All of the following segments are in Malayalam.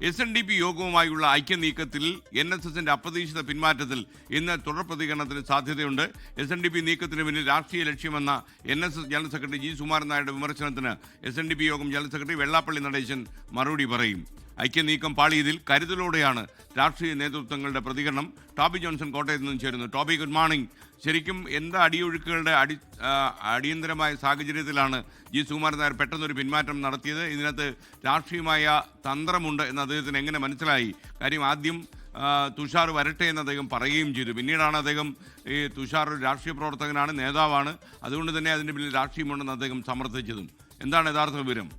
SNDP യോഗവുമായുള്ള ഐക്യനീക്കത്തിൽ NSSന്റെ അപ്രതീക്ഷിത പിന്മാറ്റത്തിൽ ഇന്ന് തുടർ പ്രതികരണത്തിന് സാധ്യതയുണ്ട്. SNDP നീക്കത്തിന് പിന്നിൽ രാഷ്ട്രീയ ലക്ഷ്യമെന്ന NSS general secretary G. Sukumaran നായരുടെ വിമർശനത്തിന് SNDP യോഗം ജനറൽ സെക്രട്ടറി വെള്ളാപ്പള്ളി നടേശൻ മറുപടി പറയും. ഐക്യനീക്കം പാളിയതിൽ കരുതലോടെയാണ് രാഷ്ട്രീയ നേതൃത്വങ്ങളുടെ പ്രതികരണം. ടോബി ജോൺസൺ കോട്ടയത്ത് നിന്നും ചേരുന്നു. Toby, good morning. ശരിക്കും എന്താ അടിയൊഴുക്കുകളുടെ അടിയന്തരമായ സാഹചര്യത്തിലാണ് G. സുകുമാരൻ നായർ പെട്ടെന്നൊരു പിന്മാറ്റം നടത്തിയത്? ഇതിനകത്ത് രാഷ്ട്രീയമായ തന്ത്രമുണ്ട് എന്ന് അദ്ദേഹത്തിന് എങ്ങനെ മനസ്സിലായി? കാര്യം ആദ്യം തുഷാർ വരട്ടെ എന്ന് അദ്ദേഹം പറയുകയും ചെയ്തു. പിന്നീടാണ് അദ്ദേഹം ഈ തുഷാർ ഒരു രാഷ്ട്രീയ പ്രവർത്തകനാണ്, നേതാവാണ്, അതുകൊണ്ട് തന്നെ അതിൻ്റെ പിന്നിൽ രാഷ്ട്രീയമുണ്ടെന്ന് അദ്ദേഹം സമർത്ഥിച്ചതും. എന്താണ് യഥാർത്ഥ വിവരം?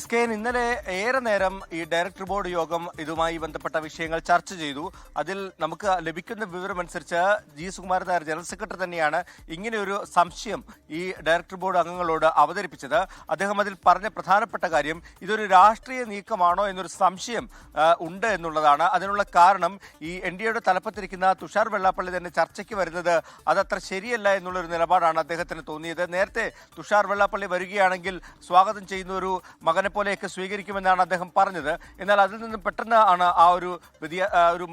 SKN ഇന്നലെ ഏറെ നേരം ഈ ഡയറക്ടർ ബോർഡ് യോഗം ഇതുമായി ബന്ധപ്പെട്ട വിഷയങ്ങൾ ചർച്ച ചെയ്തു. അതിൽ നമുക്ക് ലഭിക്കുന്ന വിവരമനുസരിച്ച് G. Sukumaran Nair general secretary തന്നെയാണ് ഇങ്ങനെയൊരു സംശയം ഈ ഡയറക്ടർ ബോർഡ് അംഗങ്ങളോട് അവതരിപ്പിച്ചത്. അദ്ദേഹം അതിൽ പറഞ്ഞ പ്രധാനപ്പെട്ട കാര്യം ഇതൊരു രാഷ്ട്രീയ നീക്കമാണോ എന്നൊരു സംശയം ഉണ്ട് എന്നുള്ളതാണ്. അതിനുള്ള കാരണം ഈ NDAയുടെ തലപ്പത്തിരിക്കുന്ന തുഷാർ വെള്ളാപ്പള്ളി തന്നെ ചർച്ചയ്ക്ക് വരുന്നത് അതത്ര ശരിയല്ല എന്നുള്ളൊരു നിലപാടാണ് അദ്ദേഹത്തിന് തോന്നിയത്. നേരത്തെ തുഷാർ വെള്ളാപ്പള്ളി വരികയാണെങ്കിൽ സ്വാഗതം ചെയ്യുന്ന ഒരു മകനെ പോലെയൊക്കെ സ്വീകരിക്കുമെന്നാണ് അദ്ദേഹം പറഞ്ഞത്. എന്നാൽ അതിൽ നിന്നും പെട്ടെന്ന് ആണ് ആ ഒരു ഒരു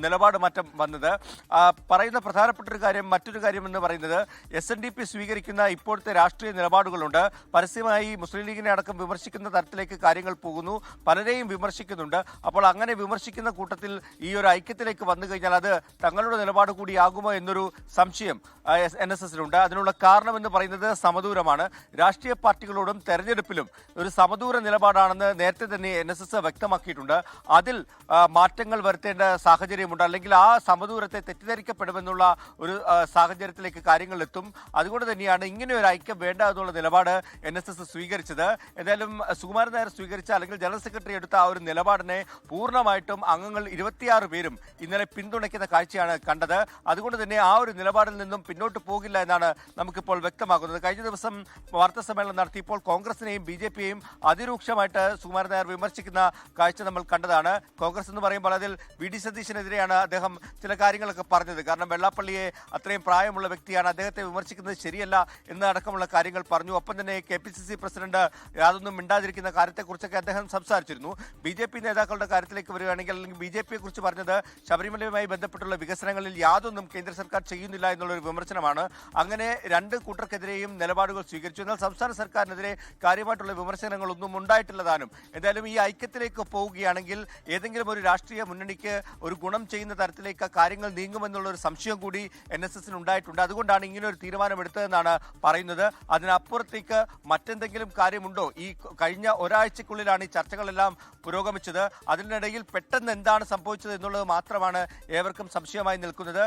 നിലപാട് മാറ്റം വന്നത്. പറയുന്ന പ്രധാനപ്പെട്ട ഒരു കാര്യം, മറ്റൊരു കാര്യം എന്ന് പറയുന്നത് SNDP സ്വീകരിക്കുന്ന ഇപ്പോഴത്തെ രാഷ്ട്രീയ നിലപാടുകളുണ്ട്. പരസ്യമായി മുസ്ലിം ലീഗിനെ അടക്കം വിമർശിക്കുന്ന തരത്തിലേക്ക് കാര്യങ്ങൾ പോകുന്നു, പലരെയും വിമർശിക്കുന്നുണ്ട്. അപ്പോൾ അങ്ങനെ വിമർശിക്കുന്ന കൂട്ടത്തിൽ ഈ ഒരു ഐക്യത്തിലേക്ക് വന്നു കഴിഞ്ഞാൽ അത് തങ്ങളുടെ നിലപാട് കൂടിയാകുമോ എന്നൊരു സംശയം NSSനുണ്ട്. അതിനുള്ള കാരണം എന്ന് പറയുന്നത് സമദൂരമാണ്. രാഷ്ട്രീയ പാർട്ടികളോടും തെരഞ്ഞെടുപ്പിലും ഒരു സമദൂര നിലപാടാണെന്ന് നേരത്തെ തന്നെ NSS വ്യക്തമാക്കിയിട്ടുണ്ട്. അതിൽ മാറ്റങ്ങൾ വരുത്തേണ്ട സാഹചര്യമുണ്ട്, അല്ലെങ്കിൽ ആ സമദൂരത്തെ തെറ്റിദ്ധരിക്കപ്പെടുമെന്നുള്ള ഒരു സാഹചര്യത്തിലേക്ക് കാര്യങ്ങൾ എത്തും. അതുകൊണ്ട് തന്നെയാണ് ഇങ്ങനെ ഒരു ഐക്യം വേണ്ട എന്നുള്ള നിലപാട് NSS സ്വീകരിച്ചത്. എന്തായാലും സുകുമാരൻ നായർ സ്വീകരിച്ച അല്ലെങ്കിൽ ജനറൽ സെക്രട്ടറി എടുത്ത ആ ഒരു നിലപാടിനെ പൂർണ്ണമായിട്ടും അംഗങ്ങൾ 26 പേരും ഇന്നലെ പിന്തുണയ്ക്കുന്ന കാഴ്ചയാണ് കണ്ടത്. അതുകൊണ്ട് തന്നെ ആ ഒരു നിലപാടിൽ നിന്നും പിന്നോട്ട് പോകില്ല എന്നാണ് നമുക്കിപ്പോൾ വ്യക്തമാക്കുന്നത്. കഴിഞ്ഞ ദിവസം വാർത്താ സമ്മേളനം നടത്തിയപ്പോൾ കോൺഗ്രസിനെയും BJPയെയും അതിരൂക്ഷമായിട്ട് സുകുമാരൻ നായർ വിമർശിക്കുന്ന കാഴ്ച നമ്മൾ കണ്ടതാണ്. കോൺഗ്രസ് എന്ന് പറയുമ്പോൾ അതിൽ VD സതീശനെതിരെയാണ് അദ്ദേഹം ചില കാര്യങ്ങളൊക്കെ പറഞ്ഞത്. കാരണം വെള്ളാപ്പള്ളിയെ അത്രയും പ്രായമുള്ള വ്യക്തിയാണ്, അദ്ദേഹത്തെ വിമർശിക്കുന്നത് ശരിയല്ല എന്നടക്കമുള്ള കാര്യങ്ങൾ പറഞ്ഞു. ഒപ്പം തന്നെ KPCC പ്രസിഡന്റ് യാതൊന്നും മിണ്ടാതിരിക്കുന്ന കാര്യത്തെക്കുറിച്ചൊക്കെ അദ്ദേഹം സംസാരിച്ചിരുന്നു. BJP നേതാക്കളുടെ കാര്യത്തിലേക്ക് വരികയാണെങ്കിൽ, അല്ലെങ്കിൽ BJPയെ കുറിച്ച് പറഞ്ഞത് ശബരിമലയുമായി ബന്ധപ്പെട്ടുള്ള വികസനങ്ങളിൽ യാതൊന്നും കേന്ദ്ര സർക്കാർ ചെയ്യുന്നില്ല എന്നുള്ളൊരു വിമർശനമാണ്. അങ്ങനെ രണ്ട് കൂട്ടർക്കെതിരെയും നിലപാടുകൾ സ്വീകരിച്ചു. എന്നാൽ സംസ്ഥാന സർക്കാരിനെതിരെ കാര്യമായിട്ടുള്ള വിമർശനങ്ങളൊന്നും ഉണ്ടായിട്ടില്ലതാനും. എന്തായാലും ഈ ഐക്യത്തിലേക്ക് പോവുകയാണെങ്കിൽ ഏതെങ്കിലും ഒരു രാഷ്ട്രീയ മുന്നണിക്ക് ഒരു ഗുണം ചെയ്യുന്ന തരത്തിലേക്ക് കാര്യങ്ങൾ നീങ്ങുമെന്നുള്ള ഒരു സംശയം കൂടി NSSന് ഉണ്ടായിട്ടുണ്ട്. അതുകൊണ്ടാണ് ഇങ്ങനെ ഒരു തീരുമാനമെടുത്തതെന്നാണ് പറയുന്നത്. അതിനപ്പുറത്തേക്ക് മറ്റെന്തെങ്കിലും കാര്യമുണ്ടോ? ഈ കഴിഞ്ഞ ഒരാഴ്ചക്കുള്ളിലാണ് ഈ ചർച്ചകളെല്ലാം പുരോഗമിച്ചത്. അതിനിടയിൽ പെട്ടെന്ന് എന്താണ് സംഭവിച്ചത് എന്നുള്ളത് മാത്രമാണ് ഏവർക്കും സംശയമായി നിൽക്കുന്നത്.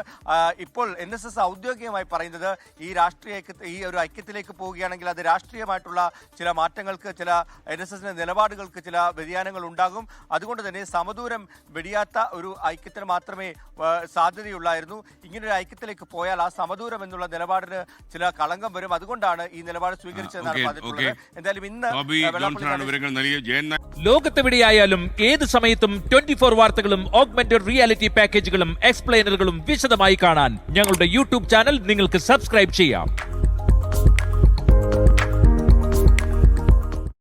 ഇപ്പോൾ NSS ഔദ്യോഗികമായി പറയുന്നത് ഈ ഒരു ഐക്യത്തിലേക്ക് പോവുകയാണെങ്കിൽ അത് രാഷ്ട്രീയമായിട്ടുള്ള ചില മാറ്റങ്ങൾക്ക്, ചില NSSന്റെ നിലപാടുകൾക്ക് ചില വ്യതിയാനങ്ങൾ ഉണ്ടാകും. അതുകൊണ്ട് തന്നെ സമദൂരം വെടിയാത്ത ഒരു ഐക്യത്തിന് മാത്രമേ സാധ്യതയുള്ളായിരുന്നു. ഇങ്ങനൊരു ഐക്യത്തിലേക്ക് പോയാൽ ആ സമദൂരം എന്നുള്ള നിലപാടിന് ചില കളങ്കം വരും. അതുകൊണ്ടാണ് ഈ നിലപാട് സ്വീകരിച്ചതെന്നാണ് പറഞ്ഞിട്ടുള്ളത്. എന്തായാലും ഇന്ന് ലോകത്തെവിടെയായാലും ഏത് സമയത്തും 24 വാർത്തകളും ഓഗ്മെന്റഡ് റിയാലിറ്റി പാക്കേജുകളും എക്സ്പ്ലെയിനറുകളും വിശദമായി കാണാൻ ഞങ്ങളുടെ YouTube ചാനൽ നിങ്ങൾക്ക് സബ്സ്ക്രൈബ് ചെയ്യാം.